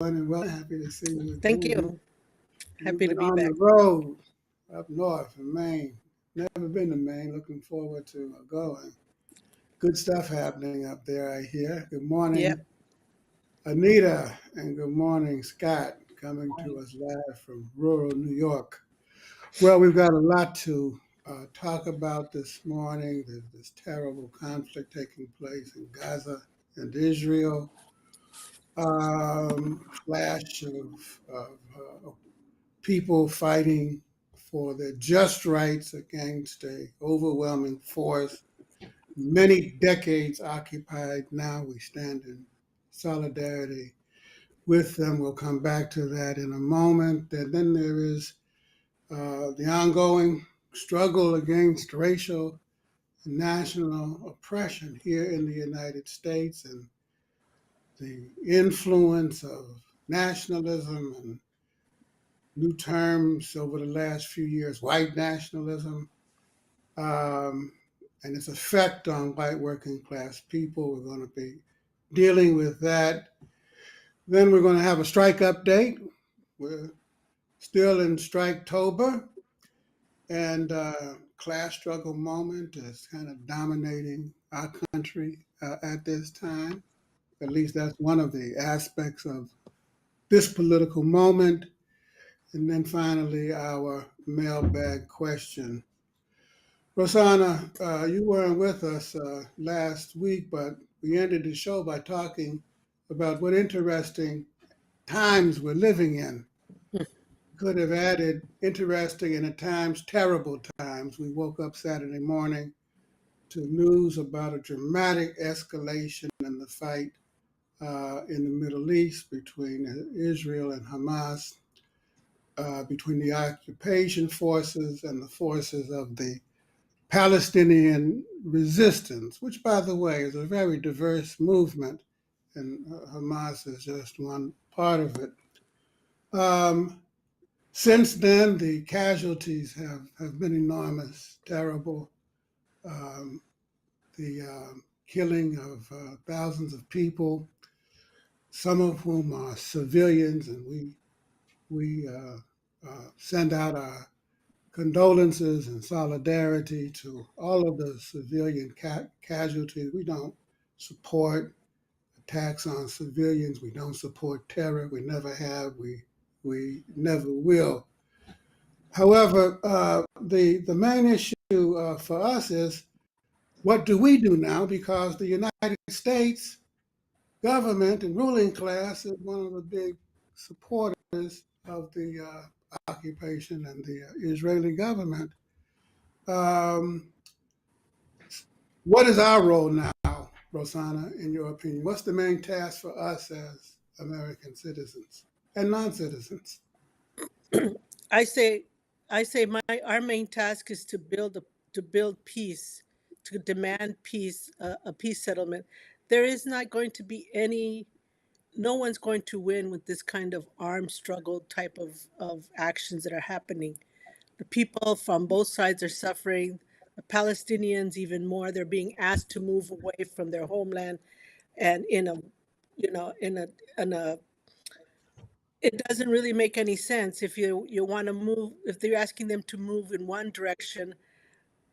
And well, happy to see you Thank again. you. You've Happy to been be on the back. road up north in Maine. Never been to Maine. Looking forward to going. Good stuff happening up there, I hear. Good morning, Yep. Anita, and good morning, Scott, coming to us live from rural New York. Well, we've got a lot to talk about this morning. There's this terrible conflict taking place in Gaza and Israel. Flash of people fighting for their just rights against a overwhelming force, many decades occupied. Now we stand in solidarity with them. We'll come back to that in a moment. And then there is the ongoing struggle against racial and national oppression here in the United States and the influence of nationalism and new terms over the last few years, white nationalism, um, and its effect on white working class people. We're going to be dealing with that. Then we're going to have a strike update. We're still in Striketober, and class struggle moment is kind of dominating our country at this time. At least that's one of the aspects of this political moment. And then finally, our mailbag question. Rosanna, you weren't with us last week, but we ended the show by talking about what interesting times we're living in. Could have added interesting and at times terrible times. We woke up Saturday morning to news about a dramatic escalation in the fight in the Middle East between Israel and Hamas, between the occupation forces and the forces of the Palestinian resistance, which, by the way, is a very diverse movement, and Hamas is just one part of it. Um, since then, the casualties have been enormous, terrible. Um, the killing of thousands of people, some of whom are civilians, and we send out our condolences and solidarity to all of the civilian casualties. We don't support attacks on civilians. We don't support terror. We never have. We never will. However, the main issue for us is what do we do now? Because the United States government and ruling class is one of the big supporters of the occupation and the Israeli government. Um, what is our role now, Rosanna, in your opinion? What's the main task for us as American citizens and non-citizens? I say, I say, my our main task is to build peace, to demand peace, a peace settlement. There is not going to be any. No one's going to win with this kind of armed struggle type of actions that are happening. The people from both sides are suffering. The Palestinians even more. They're being asked to move away from their homeland, and in a, you know, in a it doesn't really make any sense if you want to move, if they're asking them to move in one direction.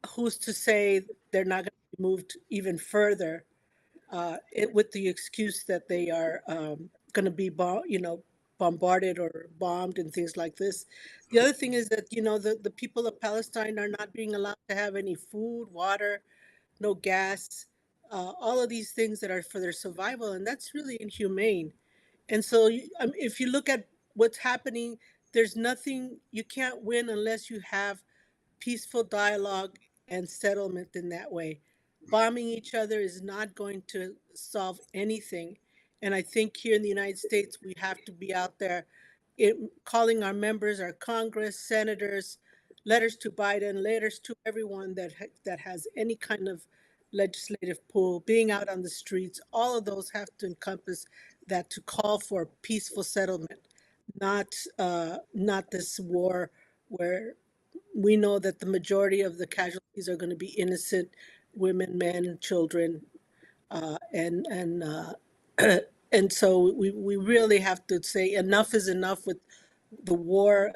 Who's to say they're not going to be moved even further, with the excuse that they are going to be bombarded or bombed and things like this. The other thing is that the people of Palestine are not being allowed to have any food, water, no gas, all of these things that are for their survival, and that's really inhumane. And so, if you look at what's happening, there's nothing, you can't win unless you have peaceful dialogue and settlement in that way. Bombing each other is not going to solve anything. And I think here in the United States, we have to be out there calling our members, our Congress, senators, letters to Biden, letters to everyone that has any kind of legislative pull, being out on the streets. All of those have to encompass that, to call for peaceful settlement, not this war where we know that the majority of the casualties are going to be innocent women, men, children, and and so we really have to say enough is enough with the war,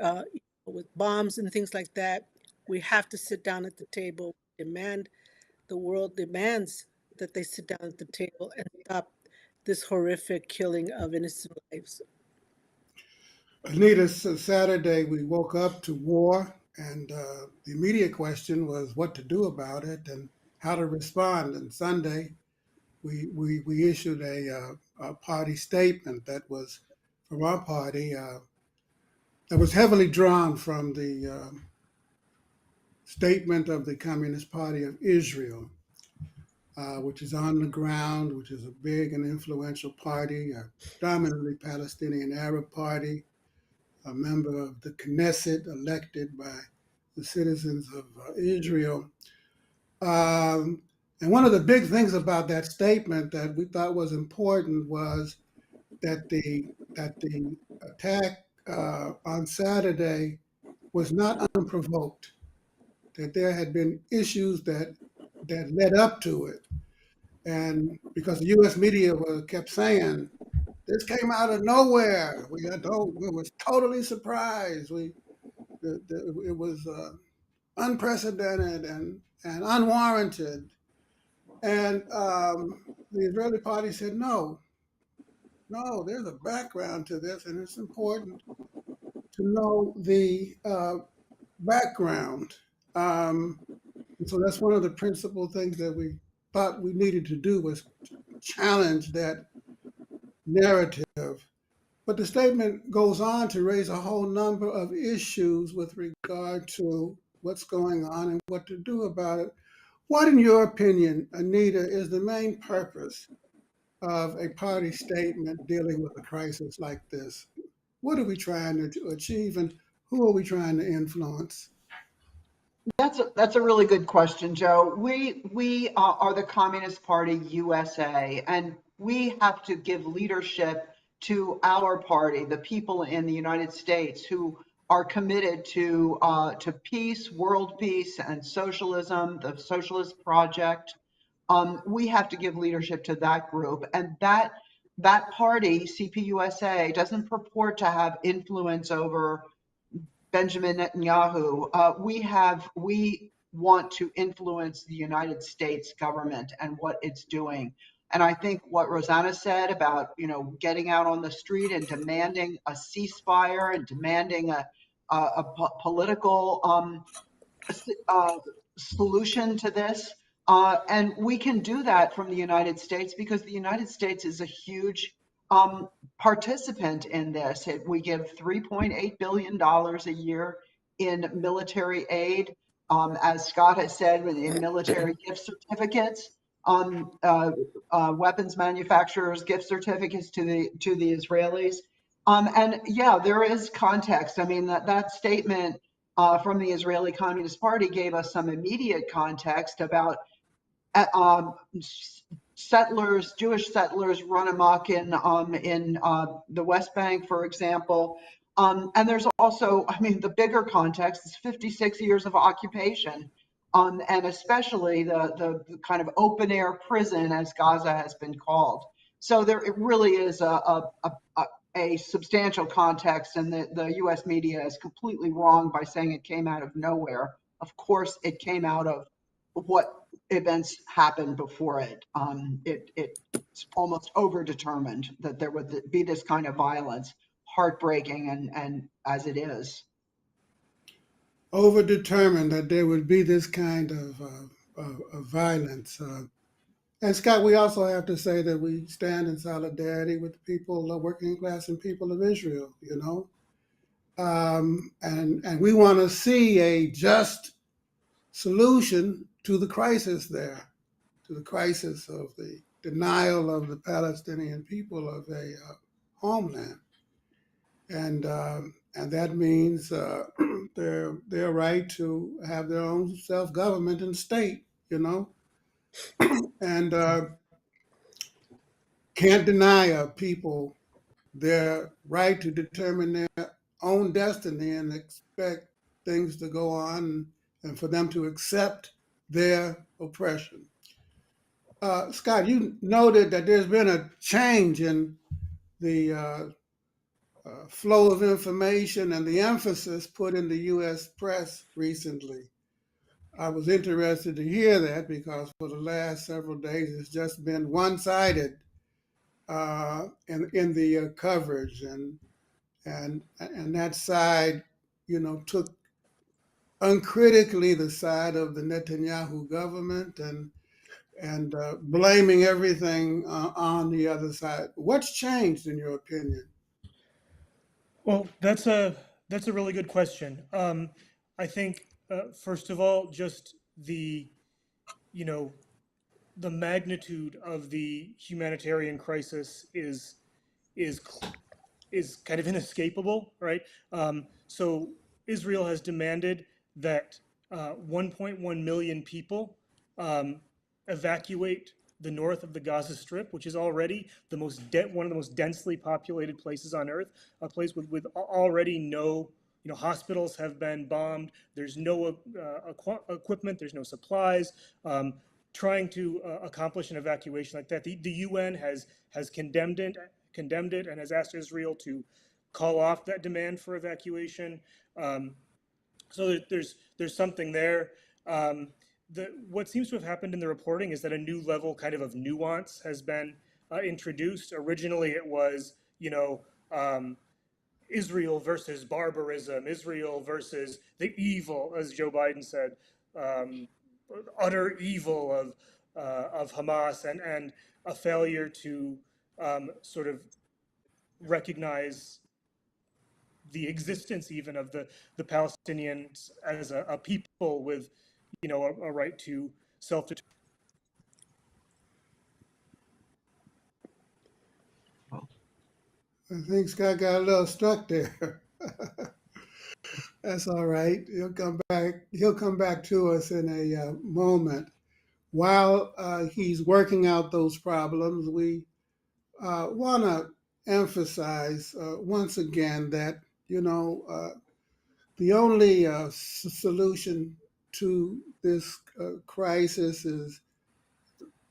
with bombs and things like that. We have to sit down at the table, demand the world demands that they sit down at the table and stop this horrific killing of innocent lives. Anita, Saturday we woke up to war, and the immediate question was what to do about it and how to respond. And Sunday we issued a party statement that was from our party that was heavily drawn from the statement of the Communist Party of Israel, which is on the ground, which is a big and influential party, a dominantly Palestinian Arab party, a member of the Knesset elected by the citizens of Israel. And one of the big things about that statement that we thought was important was that the attack on Saturday was not unprovoked. That there had been issues that led up to it, and because the U.S. media kept saying this came out of nowhere, we was totally surprised. It was unprecedented and unwarranted, and the Israeli party said no, no, there's a background to this, and it's important to know the background. Um, and so that's one of the principal things that we thought we needed to do was challenge that narrative. But the statement goes on to raise a whole number of issues with regard to what's going on and what to do about it. What, in your opinion, Anita, is the main purpose of a party statement dealing with a crisis like this? What are we trying to achieve, and who are we trying to influence? That's a really good question, Joe. We are the Communist Party USA, and we have to give leadership to our party, the people in the United States who are committed to peace, world peace, and socialism, the socialist project. We have to give leadership to that group, and that party, CPUSA, doesn't purport to have influence over Benjamin Netanyahu. We want to influence the United States government and what it's doing. And I think what Rosanna said about, getting out on the street and demanding a ceasefire and demanding a political solution to this. And we can do that from the United States because the United States is a huge participant in this. We give $3.8 billion a year in military aid, as Scott has said, in military gift certificates, weapons manufacturers gift certificates to the Israelis. And yeah, there is context. I mean, that statement from the Israeli Communist Party gave us some immediate context about settlers, Jewish settlers, run amok in the West Bank, for example. And there's also, the bigger context is 56 years of occupation, and especially the kind of open air prison, as Gaza has been called. So it really is a substantial context, and the U.S. media is completely wrong by saying it came out of nowhere. Of course, it came out of what events happened before it. It's almost overdetermined that there would be this kind of violence, heartbreaking, and as it is. Overdetermined that there would be this kind of violence. And Scott, we also have to say that we stand in solidarity with the people, the working class and people of Israel, and we want to see a just solution to the crisis there, to the crisis of the denial of the Palestinian people of a homeland, and that means their right to have their own self-government and state, and can't deny a people their right to determine their own destiny and expect things to go on and for them to accept their oppression. Scott, you noted that there's been a change in the flow of information and the emphasis put in the U.S. press recently. I was interested to hear that because for the last several days it's just been one-sided in the coverage, and that side, took uncritically the side of the Netanyahu government and blaming everything on the other side. What's changed in your opinion? Well, that's a really good question. I think first of all, just you know the magnitude of the humanitarian crisis is is kind of inescapable, right? So Israel has demanded that 1.1 million people um, evacuate the north of the Gaza Strip, which is already one of the most densely populated places on Earth, a place with already no, hospitals have been bombed. There's no equipment. There's no supplies. Trying to accomplish an evacuation like that, the UN has condemned it and has asked Israel to call off that demand for evacuation. Um, so there's something there. What seems to have happened in the reporting is that a new level of nuance has been introduced. Originally, it was Israel versus barbarism, Israel versus the evil, as Joe Biden said, um, utter evil of Hamas, and a failure to sort of recognize the existence even of the Palestinians as a people with, a right to self-determination. I think Scott got a little stuck there. That's all right. He'll come back. He'll come back to us in a moment. While he's working out those problems, we want to emphasize once again that the only solution to this crisis is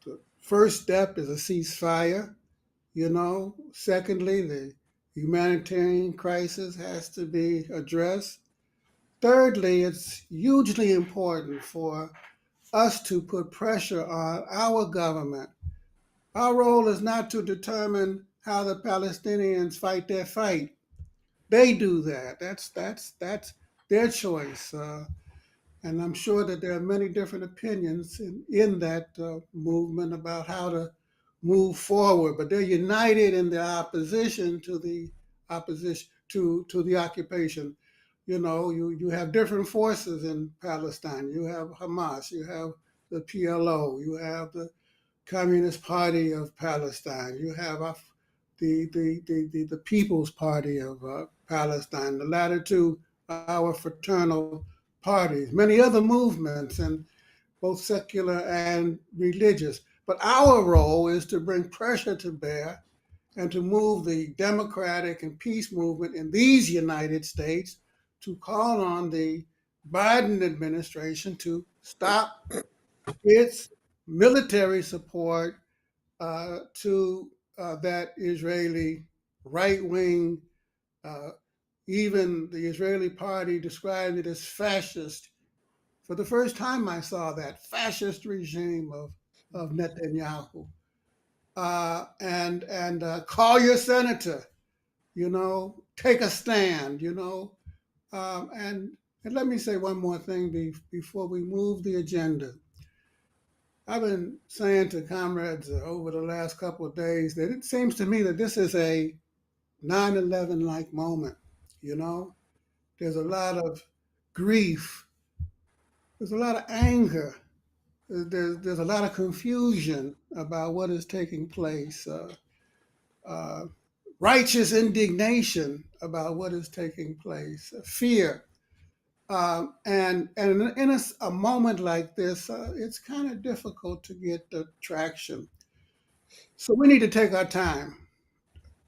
the first step is a ceasefire. Secondly, the humanitarian crisis has to be addressed. Thirdly, it's hugely important for us to put pressure on our government. Our role is not to determine how the Palestinians fight their fight. They do that. That's their choice. And I'm sure that there are many different opinions in that movement about how to move forward, but they're united in their opposition to the occupation. You have different forces in Palestine. You have Hamas, you have the PLO, you have the Communist Party of Palestine, you have the People's Party of Palestine. The latter two our fraternal parties, many other movements, and both secular and religious. But our role is to bring pressure to bear and to move the democratic and peace movement in these United States to call on the Biden administration to stop its military support to that Israeli right wing. Even the Israeli party described it as fascist. For the first time, I saw that fascist regime of Netanyahu. And call your senator, take a stand, and let me say one more thing before we move the agenda. I've been saying to comrades over the last couple of days that it seems to me that this is a 9/11 like moment. There's a lot of grief, there's a lot of anger, there's a lot of confusion about what is taking place, uh, righteous indignation about what is taking place, fear. And in a moment like this, it's kind of difficult to get the traction. So we need to take our time,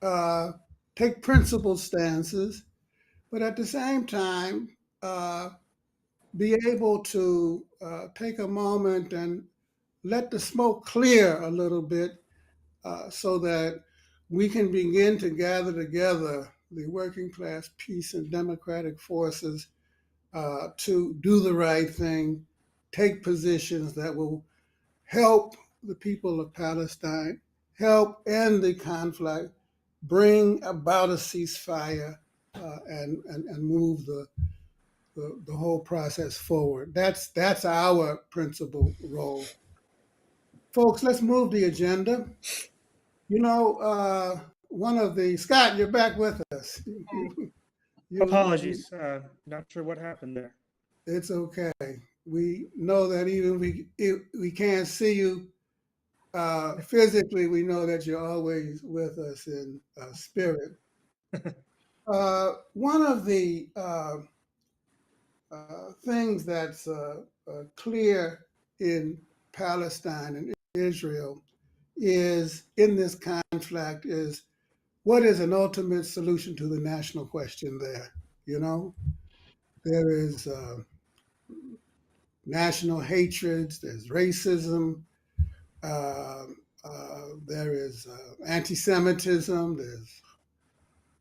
uh, take principled stances, but at the same time, be able to take a moment and let the smoke clear a little bit so that we can begin to gather together the working class peace and democratic forces to do the right thing, take positions that will help the people of Palestine, help end the conflict, bring about a ceasefire, and move the whole process forward. That's our principal role. Folks, let's move the agenda. You know, one of the Scott, you're back with us. Apologies. Not sure what happened there. It's okay. We know that even we can't see you physically, we know that you're always with us in spirit. One of the things that's clear in Palestine and Israel is in this conflict is what is an ultimate solution to the national question there? You know, there is national hatreds, there's racism, there is anti-Semitism, there's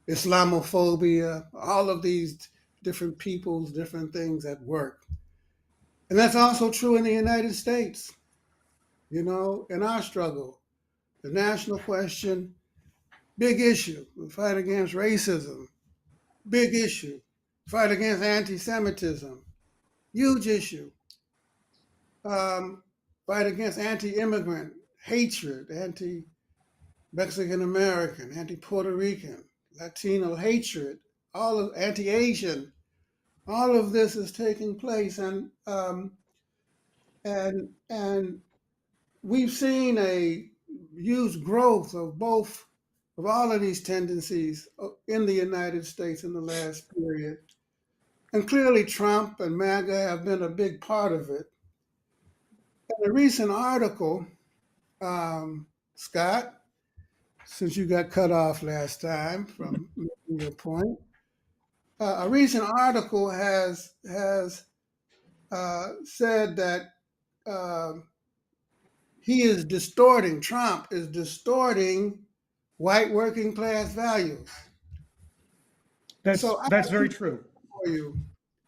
Islamophobia, all of these different peoples, different things at work. And that's also true in the United States. You know, in our struggle, the national question, big issue. The fight against racism, big issue. Fight against anti-Semitism, huge issue. Fight against anti-immigrant hatred, anti-Mexican American, anti-Puerto Rican, Latino hatred, all of anti-Asian. All of this is taking place, and we've seen a huge growth of all of these tendencies in the United States in the last period. And clearly Trump and MAGA have been a big part of it. In a recent article, Scott, since you got cut off last time from making your point, a recent article has said that Trump is distorting white working class values. That's very true. For you,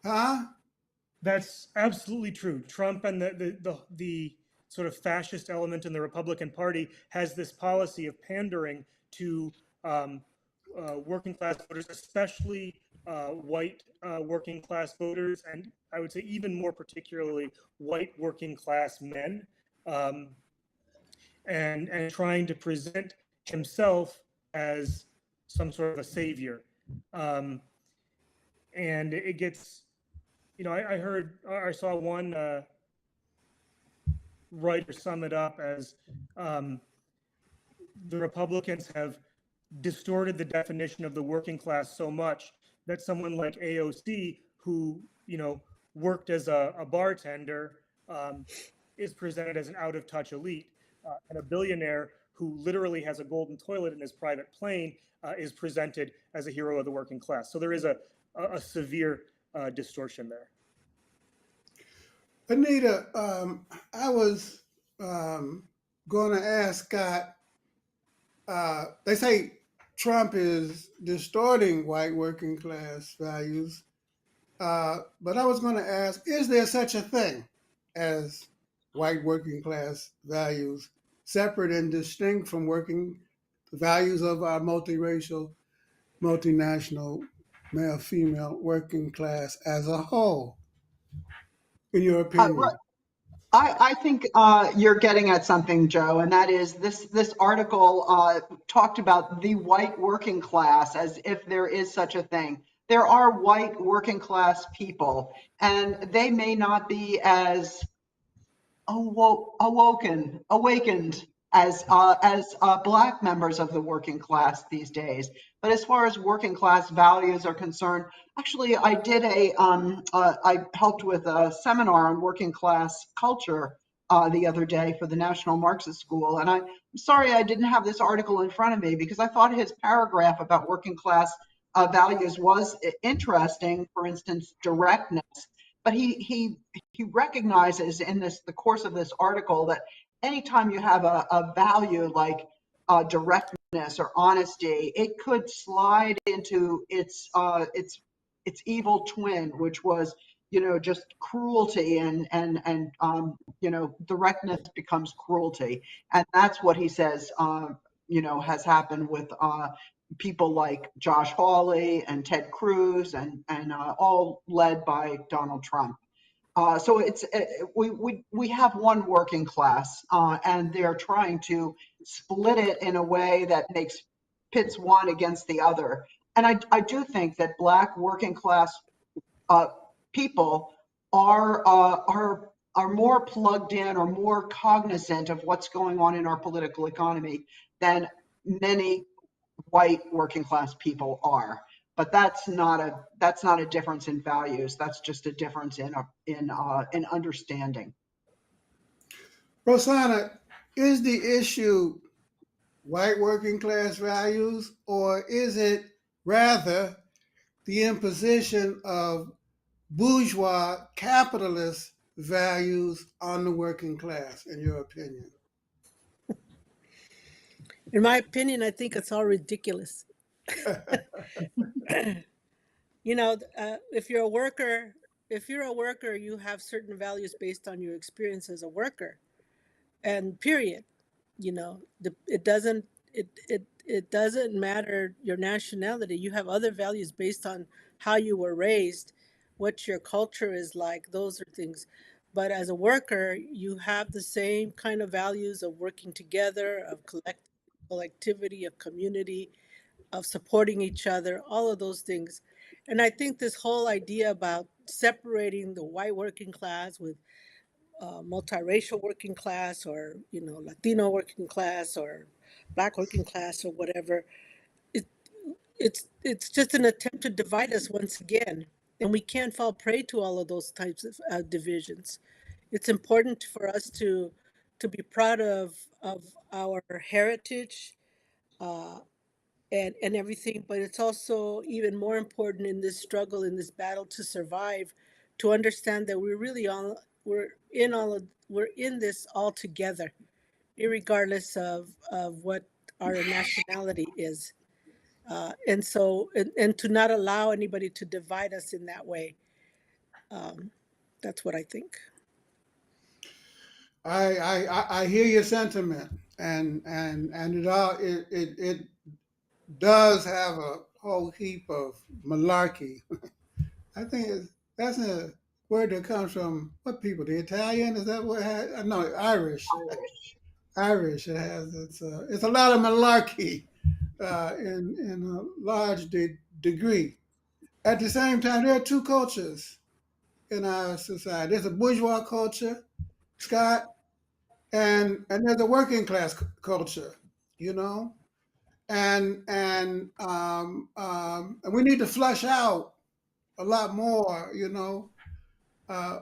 huh? That's absolutely true. Trump and the sort of fascist element in the Republican Party has this policy of pandering to working class voters, especially white working class voters, and I would say even more particularly white working class men, and trying to present himself as some sort of a savior. And it gets, you know, I saw one writer sum it up as the Republicans have distorted the definition of the working class so much that someone like AOC, who, you know, worked as a bartender, is presented as an out-of-touch elite, and a billionaire who literally has a golden toilet in his private plane is presented as a hero of the working class. So there is a severe distortion there. Anita, I was going to ask Scott, they say Trump is distorting white working class values, but I was going to ask, is there such a thing as white working class values, separate and distinct from the values of our multiracial, multinational, male-female working class as a whole, in your opinion? I think you're getting at something, Joe, and that is this article talked about the white working class as if there is such a thing. There are white working class people, and they may not be as awakened as Black members of the working class these days. But as far as working class values are concerned, actually, I did I helped with a seminar on working class culture the other day for the National Marxist School. And I'm sorry I didn't have this article in front of me because I thought his paragraph about working class values was interesting, for instance, directness. But he recognizes in the course of this article that anytime you have a value like directness or honesty, it could slide into its evil twin, which was, just cruelty, and directness becomes cruelty. And that's what he says, has happened with people like Josh Hawley and Ted Cruz, and all led by Donald Trump. So we have one working class, and they're trying to split it in a way that pits one against the other. And I do think that Black working class people are more plugged in or more cognizant of what's going on in our political economy than many white working class people are. But that's not a difference in values. That's just a difference in understanding. Rosanna, is the issue white working class values, or is it rather the imposition of bourgeois capitalist values on the working class, in your opinion? In my opinion, I think it's all ridiculous. If you're a worker, you have certain values based on your experience as a worker, and period. It doesn't matter your nationality. You have other values based on how you were raised, what your culture is like. Those are things. But as a worker, you have the same kind of values of working together, of collectivity, of community, of supporting each other, all of those things. And I think this whole idea about separating the white working class with multiracial working class, or Latino working class, or Black working class, or whatever, it, it's just an attempt to divide us once again, and we can't fall prey to all of those types of divisions. It's important for us to be proud of our heritage, uh, and everything, but it's also even more important in this struggle, in this battle to survive, to understand that we're in this all together, regardless of what our nationality is. And to not allow anybody to divide us in that way. Um, that's what I think. I hear your sentiment, and it does have a whole heap of malarkey. I think that's a word that comes from what people? The Italian? Is that what? No, Irish. Irish. Irish. It has it's a lot of malarkey in a large degree. At the same time, there are two cultures in our society. There's a bourgeois culture, Scott, and there's a working class culture. You know, and we need to flush out a lot more.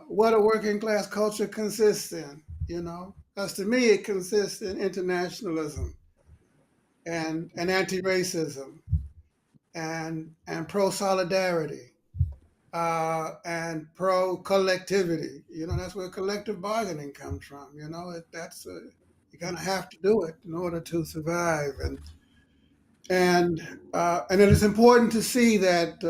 What a working class culture consists in. Because to me it consists in internationalism and anti-racism and pro-solidarity and pro-collectivity. That's where collective bargaining comes from. You kind of have to do it in order to survive. And it is important to see that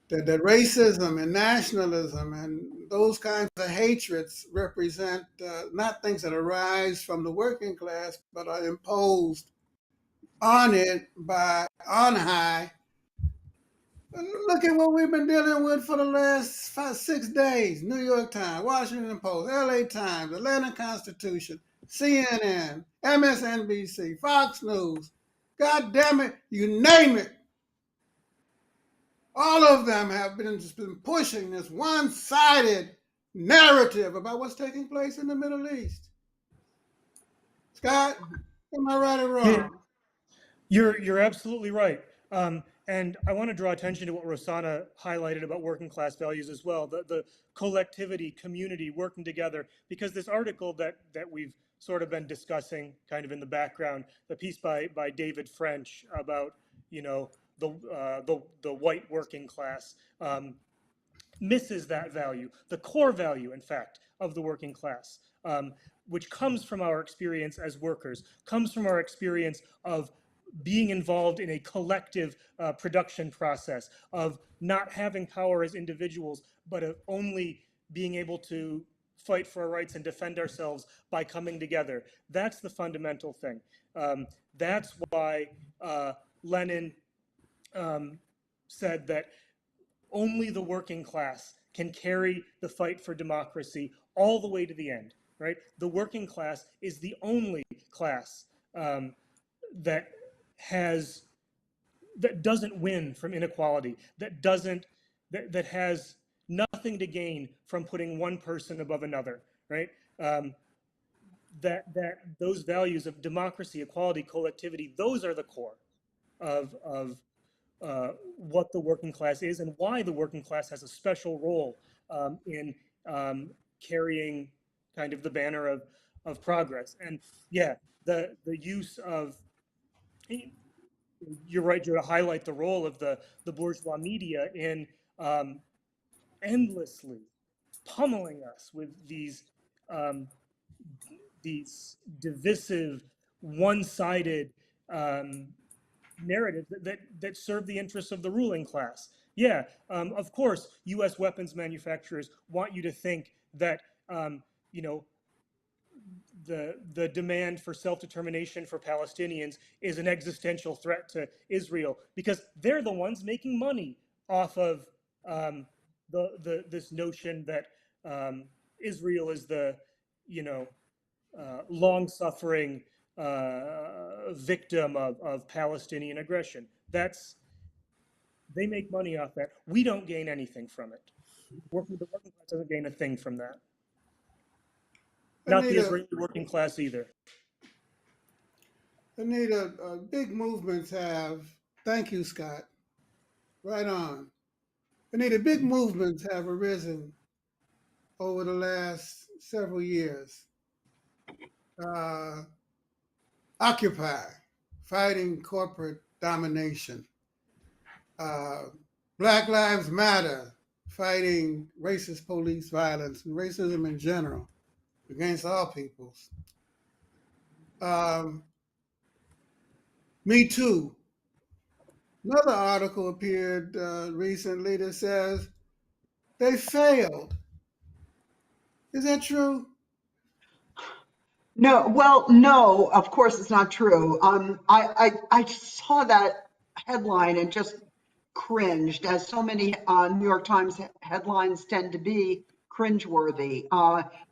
that racism and nationalism and those kinds of hatreds represent not things that arise from the working class, but are imposed on it by on high. Look at what we've been dealing with for the last 6 days. New York Times, Washington Post, LA Times, Atlanta Constitution, CNN, MSNBC, Fox News. God damn it, you name it. All of them have been pushing this one-sided narrative about what's taking place in the Middle East. Scott, am I right or wrong? You're absolutely right. And I want to draw attention to what Rosanna highlighted about working class values as well, the collectivity, community, working together, because this article that we've sort of been discussing kind of in the background, the piece by David French about, the white working class, misses that value, the core value, in fact, of the working class, which comes from our experience as workers, comes from our experience of being involved in a collective production process, of not having power as individuals, but of only being able to fight for our rights and defend ourselves by coming together. That's the fundamental thing. That's why Lenin said that only the working class can carry the fight for democracy all the way to the end, right? The working class is the only class that has that doesn't win from inequality, that has nothing to gain from putting one person above another, right? That those values of democracy, equality, collectivity, those are the core of what the working class is and why the working class has a special role in carrying kind of the banner of progress. And yeah, the use of, you're right, to highlight the role of the bourgeois media in endlessly pummeling us with um, these divisive, one-sided narratives that serve the interests of the ruling class. Yeah, of course, U.S. weapons manufacturers want you to think that you know the demand for self-determination for Palestinians is an existential threat to Israel because they're the ones making money off of this notion that Israel is the you know long-suffering victim of Palestinian aggression. They make money off that. We don't gain anything from it. The working class doesn't gain a thing from that. Not the Anita, Israeli working class either. Anita, big movements have, thank you, Scott, right on. Anita, big movements have arisen over the last several years. Uh, Occupy, fighting corporate domination. Uh, Black Lives Matter, fighting racist police violence and racism in general against all peoples. Um, Me Too. Another article appeared recently that says they failed. Is that true? No, well, no, of course it's not true. I saw that headline and just cringed, as so many New York Times headlines tend to be cringeworthy.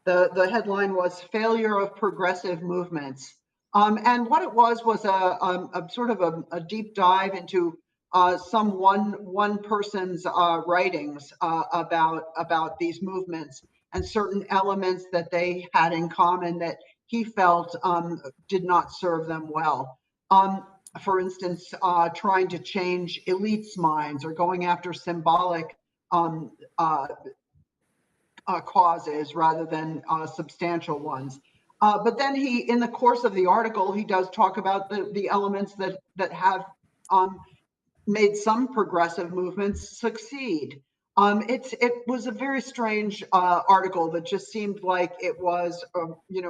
The headline was "Failure of Progressive Movements," and what it was a sort of a deep dive into some one person's writings about these movements and certain elements that they had in common that he felt did not serve them well. For instance, trying to change elites' minds or going after symbolic um, uh, causes rather than substantial ones. But then in the course of the article, he does talk about the elements that have made some progressive movements succeed. It was a very strange article that just seemed like it was,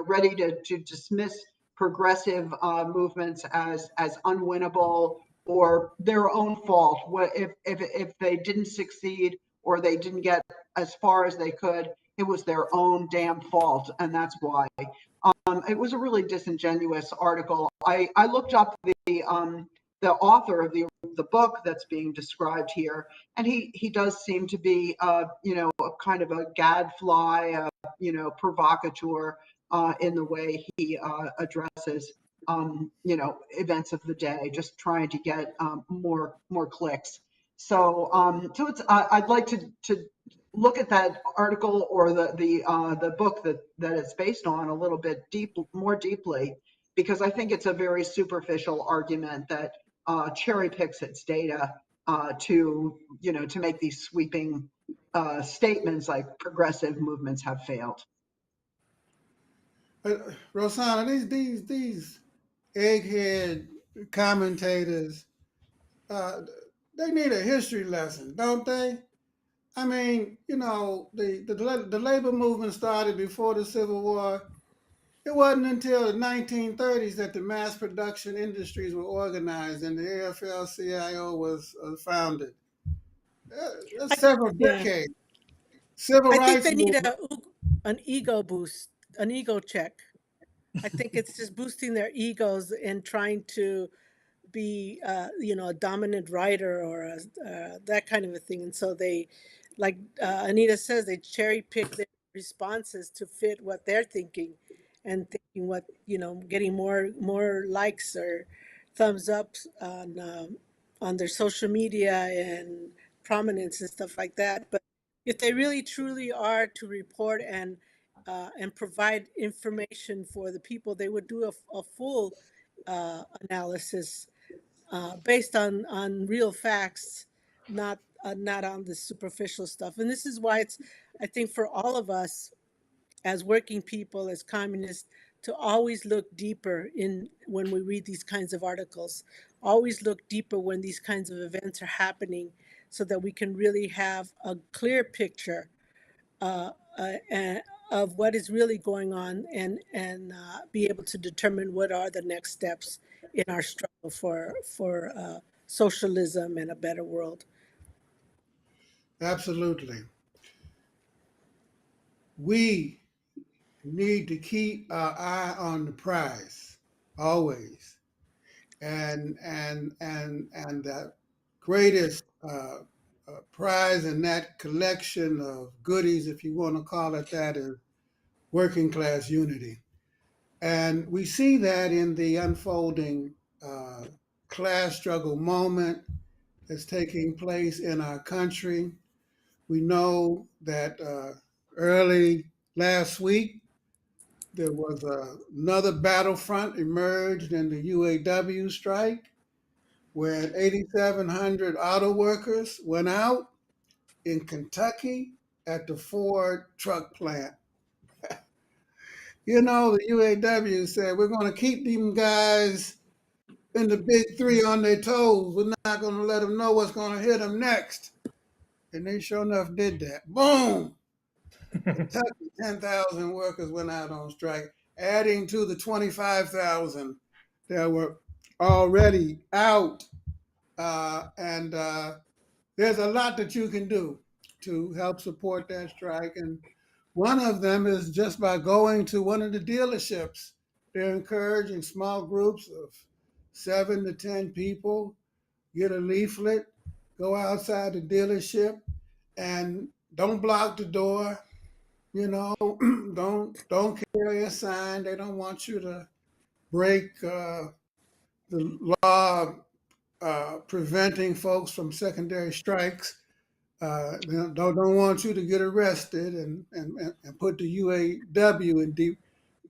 ready to dismiss progressive movements as unwinnable or their own fault. If they didn't succeed or they didn't get as far as they could, it was their own damn fault, and that's why. It was a really disingenuous article. I looked up the author of the book that's being described here, and he does seem to be a kind of a gadfly, provocateur in the way he addresses events of the day, just trying to get more clicks. So it's I'd like to look at that article or the book that it's based on a little bit more deeply, because I think it's a very superficial argument that cherry picks its data to make these sweeping statements like progressive movements have failed. Rosanna, these egghead commentators, they need a history lesson, don't they? I mean, you know, the labor movement started before the Civil War. It wasn't until the 1930s that the mass production industries were organized and the AFL-CIO was founded. I That's think, several yeah, decades. Civil I think rights they need movement. an ego boost, an ego check. I think it's just boosting their egos and trying to be, a dominant writer or that kind of a thing. And so they, like Anita says, they cherry pick their responses to fit what they're thinking, and thinking what getting more likes or thumbs ups on their social media and prominence and stuff like that. But if they really truly are to report and provide information for the people, they would do a full analysis based on real facts, not on the superficial stuff. And this is why it's, I think, for all of us as working people, as communists, to always look deeper in when we read these kinds of articles. Always look deeper when these kinds of events are happening, so that we can really have a clear picture uh, uh, of what is really going on, and be able to determine what are the next steps in our struggle for socialism and a better world. Absolutely. We need to keep our eye on the prize always. And the greatest prize in that collection of goodies, if you want to call it that, is working class unity. And we see that in the unfolding uh, class struggle moment that's taking place in our country. We know that early last week, there was another battlefront emerged in the UAW strike, when 8,700 auto workers went out in Kentucky at the Ford truck plant. You know, the UAW said, we're going to keep them guys in the big three on their toes. We're not going to let them know what's going to hit them next. And they sure enough did that. Boom! Kentucky, 10,000 workers went out on strike, adding to the 25,000 that were already out. And there's a lot that you can do to help support that strike. And one of them is just by going to one of the dealerships. They're encouraging small groups of 7 to 10 people, get a leaflet, go outside the dealership, and don't block the door. You know, don't carry a sign. They don't want you to break the law preventing folks from secondary strikes. They don't want you to get arrested and put the UAW in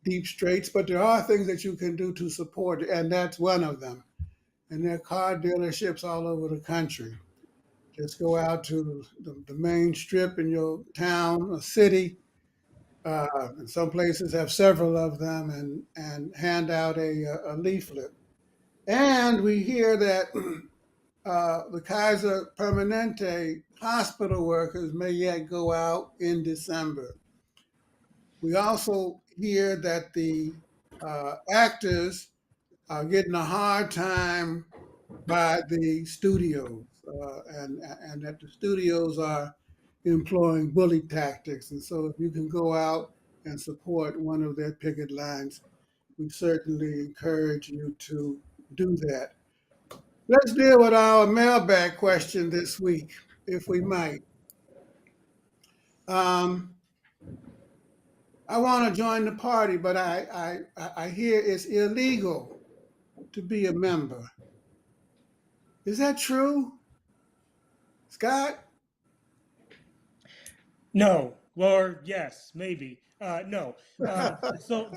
deep straits. But there are things that you can do to support, and that's one of them. And there are car dealerships all over the country. Just go out to the main strip in your town or city. And some places have several of them, and hand out a leaflet. And we hear that the Kaiser Permanente hospital workers may yet go out in December. We also hear that the actors are getting a hard time by the studios, and that the studios are employing bully tactics. And so, if you can go out and support one of their picket lines, we certainly encourage you to do that. Let's deal with our mailbag question this week, if we might. Um, I want to join the party, but I hear it's illegal to be a member. Is that true, Scott? No, or yes, maybe. No. So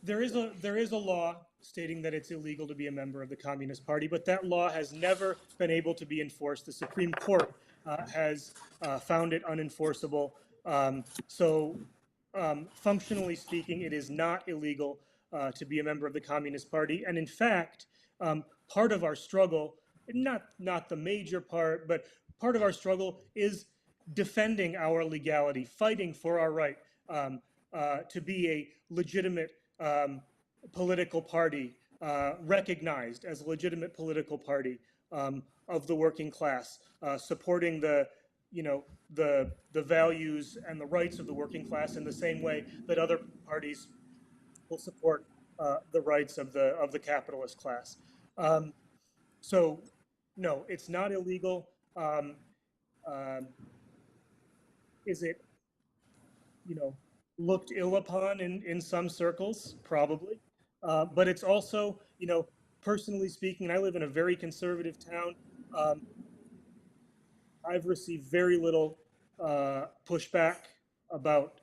there is a law stating that it's illegal to be a member of the Communist Party, but that law has never been able to be enforced. The Supreme Court has found it unenforceable. Functionally speaking, it is not illegal to be a member of the Communist Party, and in fact, part of our struggle, not the major part, but part of our struggle is defending our legality, fighting for our right to be a legitimate political party, recognized as a legitimate political party of the working class, supporting the values and the rights of the working class in the same way that other parties will support the rights of the capitalist class. So, no, it's not illegal. Is it, looked ill upon in some circles? Probably. But it's also, personally speaking, I live in a very conservative town. I've received very little pushback about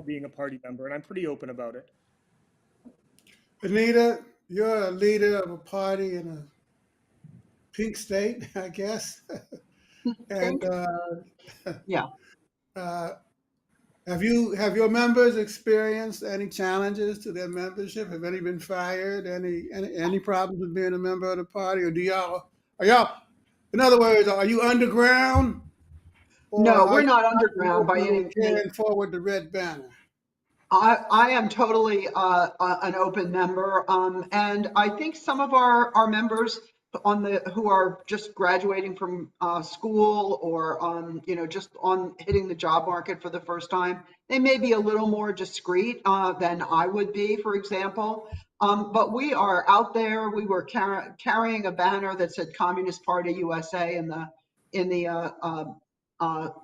being a party member, and I'm pretty open about it. Anita, you're a leader of a party in a pink state, I guess. And Yeah. have your members experienced any challenges to their membership? Have any been fired? Any problems with being a member of the party? Or are y'all, in other words, are you underground? Or No, are we're you not underground by openly any carrying forward the red banner? I am totally an open member, and I think some of our members who are just graduating from school or just on hitting the job market for the first time, they may be a little more discreet than I would be, for example. But we are out there. We were carrying a banner that said Communist Party USA in the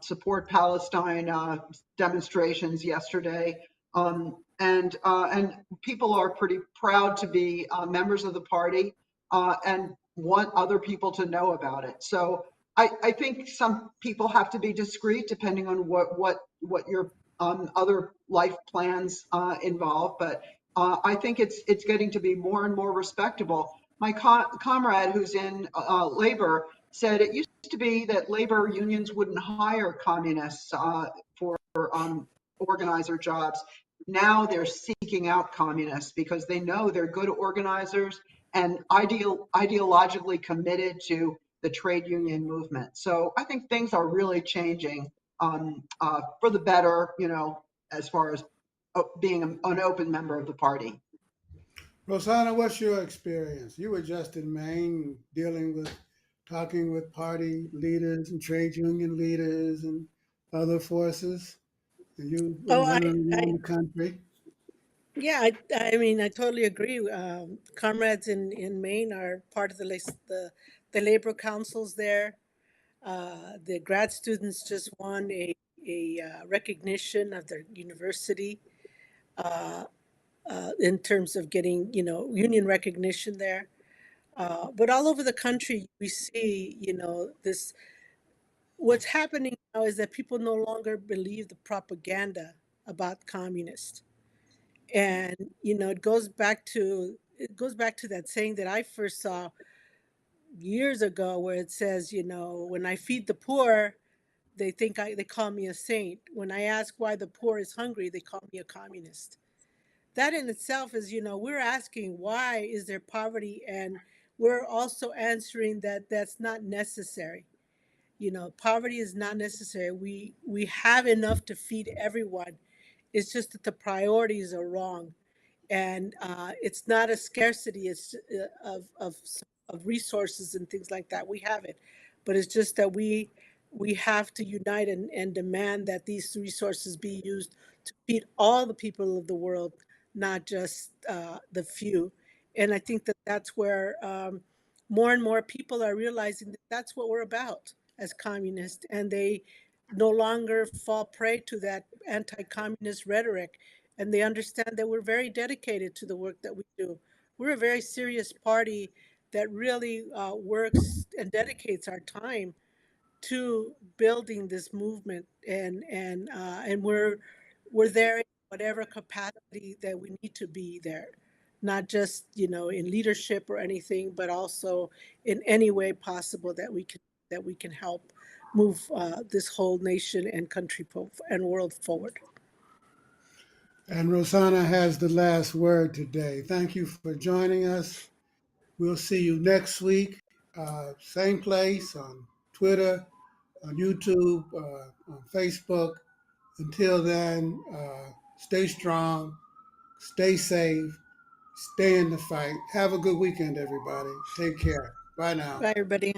support Palestine demonstrations yesterday. And people are pretty proud to be members of the party and want other people to know about it. So I think some people have to be discreet depending on what your other life plans involve. But I think it's getting to be more and more respectable. My comrade who's in labor said it used to be that labor unions wouldn't hire communists for organizer jobs. Now they're seeking out communists because they know they're good organizers and ideologically committed to the trade union movement. So I think things are really changing for the better, as far as being an open member of the party. Rosanna, what's your experience? You were just in Maine talking with party leaders and trade union leaders and other forces. And you were Oh, running around the country. yeah, I mean, I totally agree. Comrades in Maine are part of the labor councils there. The grad students just won a recognition of their university uh, in terms of getting, union recognition there. But all over the country, we see, what's happening now is that people no longer believe the propaganda about communists. And, it goes back to that saying that I first saw years ago where it says, when I feed the poor, they call me a saint. When I ask why the poor is hungry, they call me a communist. That in itself is, we're asking why is there poverty, and we're also answering that that's not necessary. Poverty is not necessary. We have enough to feed everyone. It's just that the priorities are wrong, and it's not a scarcity. It's of resources and things like that. We have it, but it's just that we have to unite and demand that these resources be used to feed all the people of the world, not just the few. And I think that that's where more and more people are realizing that that's what we're about as communists, and they no longer fall prey to that anti-communist rhetoric, and they understand that we're very dedicated to the work that we do. We're a very serious party that really works and dedicates our time to building this movement, and we're there in whatever capacity that we need to be there, not just in leadership or anything, but also in any way possible that we can help move this whole nation and country and world forward. And Rosanna has the last word today. Thank you for joining us. We'll see you next week, same place on Twitter, on YouTube, on Facebook. Until then, stay strong, stay safe, stay in the fight. Have a good weekend, everybody. Take care. Bye now. Bye, everybody.